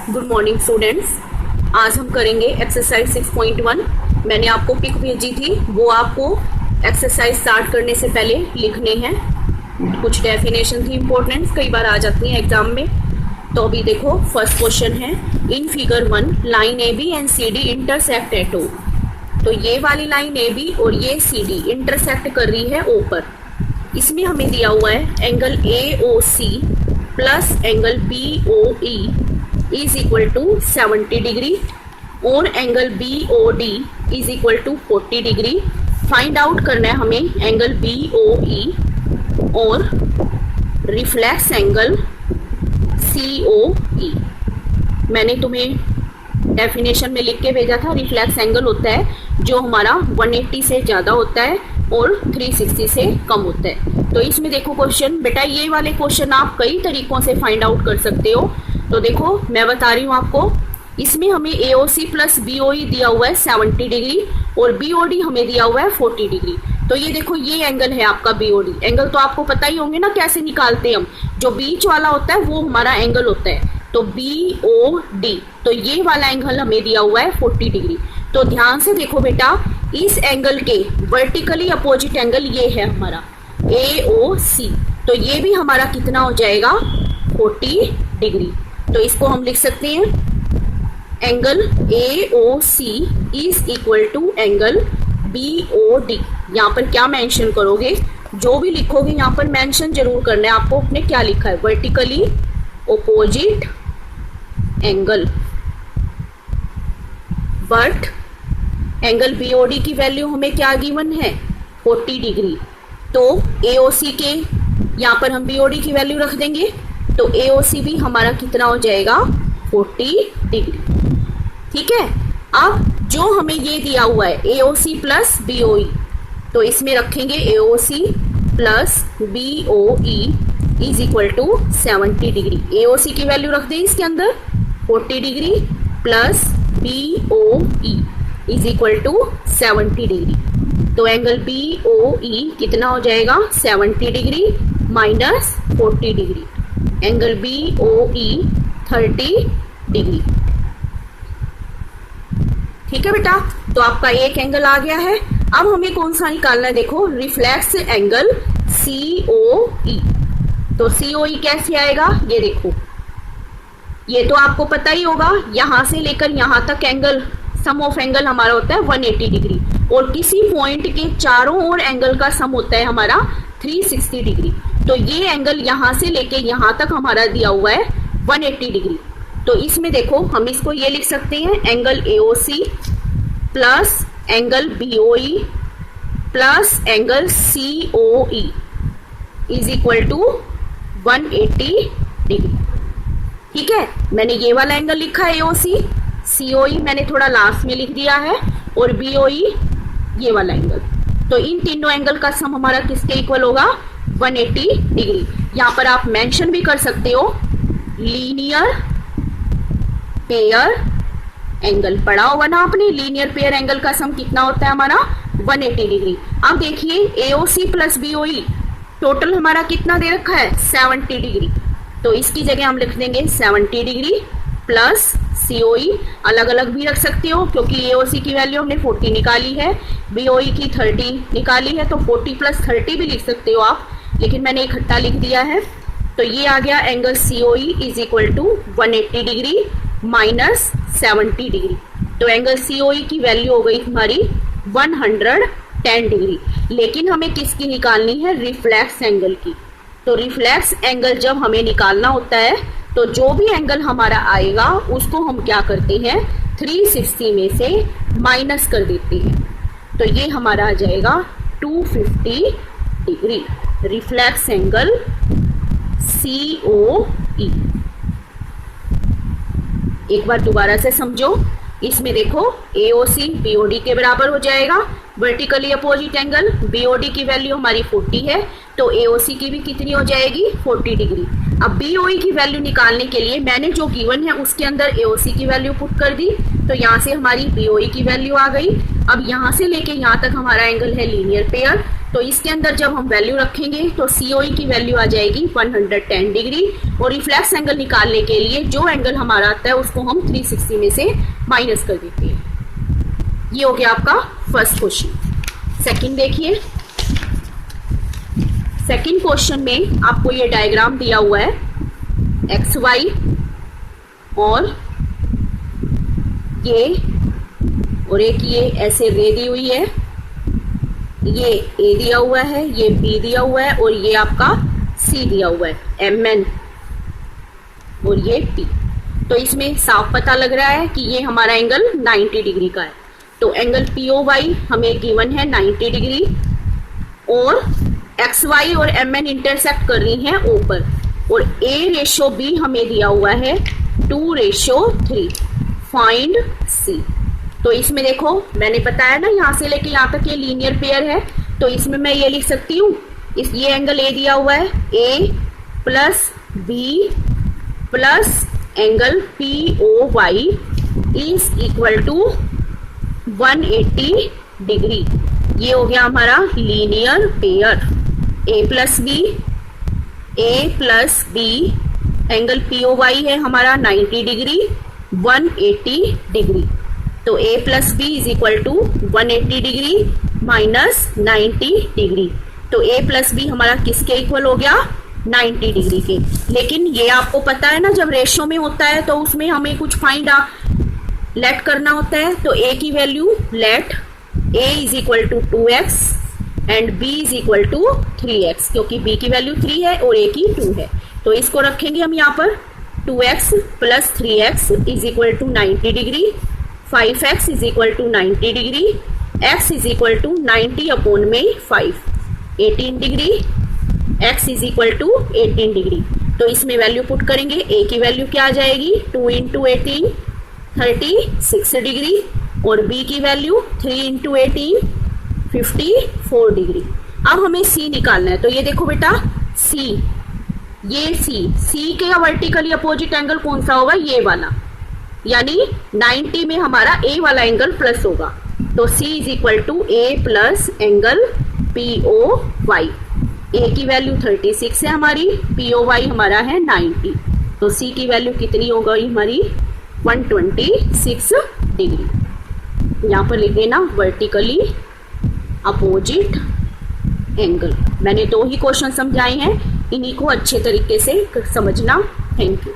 Good morning students. आज हम करेंगे एक्सरसाइज 6.1। मैंने आपको पिक भेजी थी, वो आपको एक्सरसाइज स्टार्ट करने से पहले लिखने हैं। कुछ डेफिनेशन थी इंपॉर्टेंट, कई बार आ जाती हैं एग्जाम में। तो अभी देखो, फर्स्ट क्वेश्चन है, in figure 1 line A B and C D intersect at O. तो ये वाली लाइन ए बी और ये सी डी इंटरसेक्ट कर रही है ओ पर। इसमें हमें दिया हुआ है angle A O C plus angle B O E is equal to 70 degree और angle B O D is equal to 40 degree. Find out करना है हमें एंगल बी ओ ई और रिफ्लेक्स एंगल सी ओ ई। मैंने तुम्हें डेफिनेशन में लिख के भेजा था, रिफ्लेक्स एंगल होता है जो हमारा 180 से ज़्यादा होता है और 360 से कम होता है। तो इसमें देखो क्वेश्चन, बेटा ये वाले क्वेश्चन आप कई तरीकों से फाइंड आउट कर सकते हो। तो देखो मैं बता रही हूँ आपको, इसमें हमें AOC प्लस BOE दिया हुआ है 70 डिग्री और BOD हमें दिया हुआ है 40 डिग्री। तो ये देखो, ये एंगल है आपका BOD। एंगल तो आपको पता ही होंगे ना कैसे निकालते हैं हम, जो बीच वाला होता है वो हमारा एंगल होता है। तो BOD, तो ये वाला एंगल हमें दिया हुआ है 40 डिग्री। तो ध्यान से देखो बेटा, इस एंगल के वर्टिकली अपोजिट एंगल ये है हमारा AOC। तो ये भी हमारा कितना हो जाएगा, 40 डिग्री। तो इसको हम लिख सकते हैं angle AOC is equal to angle BOD। यहाँ पर क्या मेंशन करोगे, जो भी लिखोगे यहाँ पर मेंशन जरूर करना है आपको अपने क्या लिखा है, vertically opposite angle. But angle BOD की वैल्यू हमें क्या गिवन है, 40 डिग्री। तो AOC के यहाँ पर हम BOD की वैल्यू रख देंगे, तो AOC भी हमारा कितना हो जाएगा, 40 डिग्री। ठीक है। अब जो हमें ये दिया हुआ है AOC प्लस BOE, तो इसमें रखेंगे AOC plus BOE is equal to 70 degree. AOC की वैल्यू रख दें इसके अंदर 40 degree plus BOE is equal to 70 degree. तो एंगल BOE कितना हो जाएगा, 70 degree minus 40 degree. Angle BOE 30 degree. ठीक है बेटा, तो आपका एक एंगल आ गया है। अब हमें कौन सा निकालना है, देखो रिफ्लेक्स एंगल COE। तो COE कैसे आएगा, ये देखो, ये तो आपको पता ही होगा, यहां से लेकर यहां तक एंगल, सम ऑफ एंगल हमारा होता है 180 डिग्री और किसी पॉइंट के चारों ओर एंगल का सम होता है हमारा 360 डिग्री। तो ये एंगल यहां से लेके यहां तक हमारा दिया हुआ है 180 डिग्री। तो इसमें देखो हम इसको ये लिख सकते हैं angle AOC plus angle BOE plus angle COE is equal to 180 degree. ठीक है, मैंने ये वाला एंगल लिखा है AOC, COE मैंने थोड़ा लास्ट में लिख दिया है और BOE ये वाला एंगल। तो इन तीनों एंगल का सम हमारा किसके इक्वल होगा, 180 डिग्री। यहाँ पर आप मेंशन भी कर सकते हो लीनियर पेयर एंगल, पढ़ा होगा ना आपने, लीनियर पेयर एंगल का सम कितना होता है हमारा, 180 डिग्री। अब देखिए AOC प्लस BOE टोटल हमारा कितना दे रखा है, 70 डिग्री। तो इसकी जगह हम लिख देंगे 70 डिग्री प्लस COE। अलग अलग भी रख सकते हो क्योंकि AOC की वैल्यू हमने 40 निकाली है, BOE की 30 निकाली है, तो 40 प्लस 30 भी लिख सकते हो आप, लेकिन मैंने इकट्ठा लिख दिया है। तो ये आ गया angle COE is equal to 180 degree minus 70 degree. तो एंगल COE की वैल्यू हो गई हमारी 110 डिग्री। लेकिन हमें किसकी निकालनी है, रिफ्लेक्स एंगल की। तो रिफ्लेक्स एंगल जब हमें निकालना होता है तो जो भी एंगल हमारा आएगा उसको हम क्या करते हैं, 360 में से माइनस कर देते हैं। तो ये हमारा आ जाएगा 250 डिग्री, रिफ्लेक्स एंगल COE। एक बार दोबारा से समझो, इसमें देखो AOC BOD के बराबर हो जाएगा, वर्टिकली अपोजिट एंगल। BOD की वैल्यू हमारी 40 है, तो AOC की भी कितनी हो जाएगी, 40 डिग्री। अब BOE की वैल्यू निकालने के लिए मैंने जो गिवन है उसके अंदर AOC की वैल्यू पुट कर दी, तो यहाँ से हमारी BOE की वैल्यू आ गई। अब यहाँ से लेके यहाँ तक हमारा एंगल है लीनियर पेयर, तो इसके अंदर जब हम वैल्यू रखेंगे तो सीओई की वैल्यू आ जाएगी 110 डिग्री, और रिफ्लेक्स एंगल निकालने के लिए जो एंगल हमारा आता है उसको हम 360 में से माइनस कर देते हैं। ये हो गया आपका फर्स्ट क्वेश्चन। सेकंड देखिए, सेकंड क्वेश्चन में आपको ये डायग्राम दिया हुआ है, एक्स वाई और ये और एक ये ऐसे रे दी हुई है, ये ए दिया हुआ है, ये बी दिया हुआ है और ये आपका सी दिया हुआ है, एम एन और ये पी। तो इसमें साफ पता लग रहा है कि ये हमारा एंगल 90 डिग्री का है। तो एंगल पीओवाई हमें गिवन है 90 डिग्री, और एक्स वाई और एम एन इंटरसेक्ट कर रही हैं ओ पर, और ए रेशो बी हमें दिया हुआ है 2:3। फाइंड सी। तो इसमें देखो मैंने बताया ना यहाँ से लेके यहाँ तक ये लीनियर पेयर है, तो इसमें मैं ये लिख सकती हूँ, इस ये एंगल ए दिया हुआ है, a plus b plus angle P O Y is equal to 180 degree. ये हो गया हमारा linear pair. A plus b angle P O Y है हमारा 90 डिग्री 180 डिग्री। तो a plus b is equal to 180 degree minus 90 degree. तो a plus b हमारा किसके इक्वल हो गया? 90 डिग्री के। लेकिन ये आपको पता है ना, जब रेशो में होता है तो उसमें हमें कुछ फाइंड लेट करना होता है। तो a की value let a is equal to 2x and b is equal to 3x, क्योंकि b की वैल्यू 3 है और a की 2 है। तो इसको रखेंगे हम यहाँ पर 2x plus 3x is equal to 90 degree, 5x is equal to 90 degree, x is equal to 90 upon में 5 18 degree, x is equal to 18 degree. तो इसमें वैल्यू पुट करेंगे, a की वैल्यू क्या आ जाएगी 2 इंटू 18 36 डिग्री, और b की वैल्यू 3 इंटू 18 54 डिग्री। अब हमें c निकालना है। तो ये देखो बेटा c, ये c के वर्टिकली अपोजिट एंगल कौन सा होगा? ये वाला, यानी 90 में हमारा a वाला एंगल प्लस होगा। तो c is equal to a plus angle POY। a की वैल्यू 36 है हमारी, POY हमारा है 90। तो c की वैल्यू कितनी हो गई हमारी? 126 डिग्री। यहाँ पर लिख देना वर्टिकली अपोजिट एंगल। मैंने 2 ही क्वेश्चन समझाए हैं, इन्हीं को अच्छे तरीके से समझना। Thank you.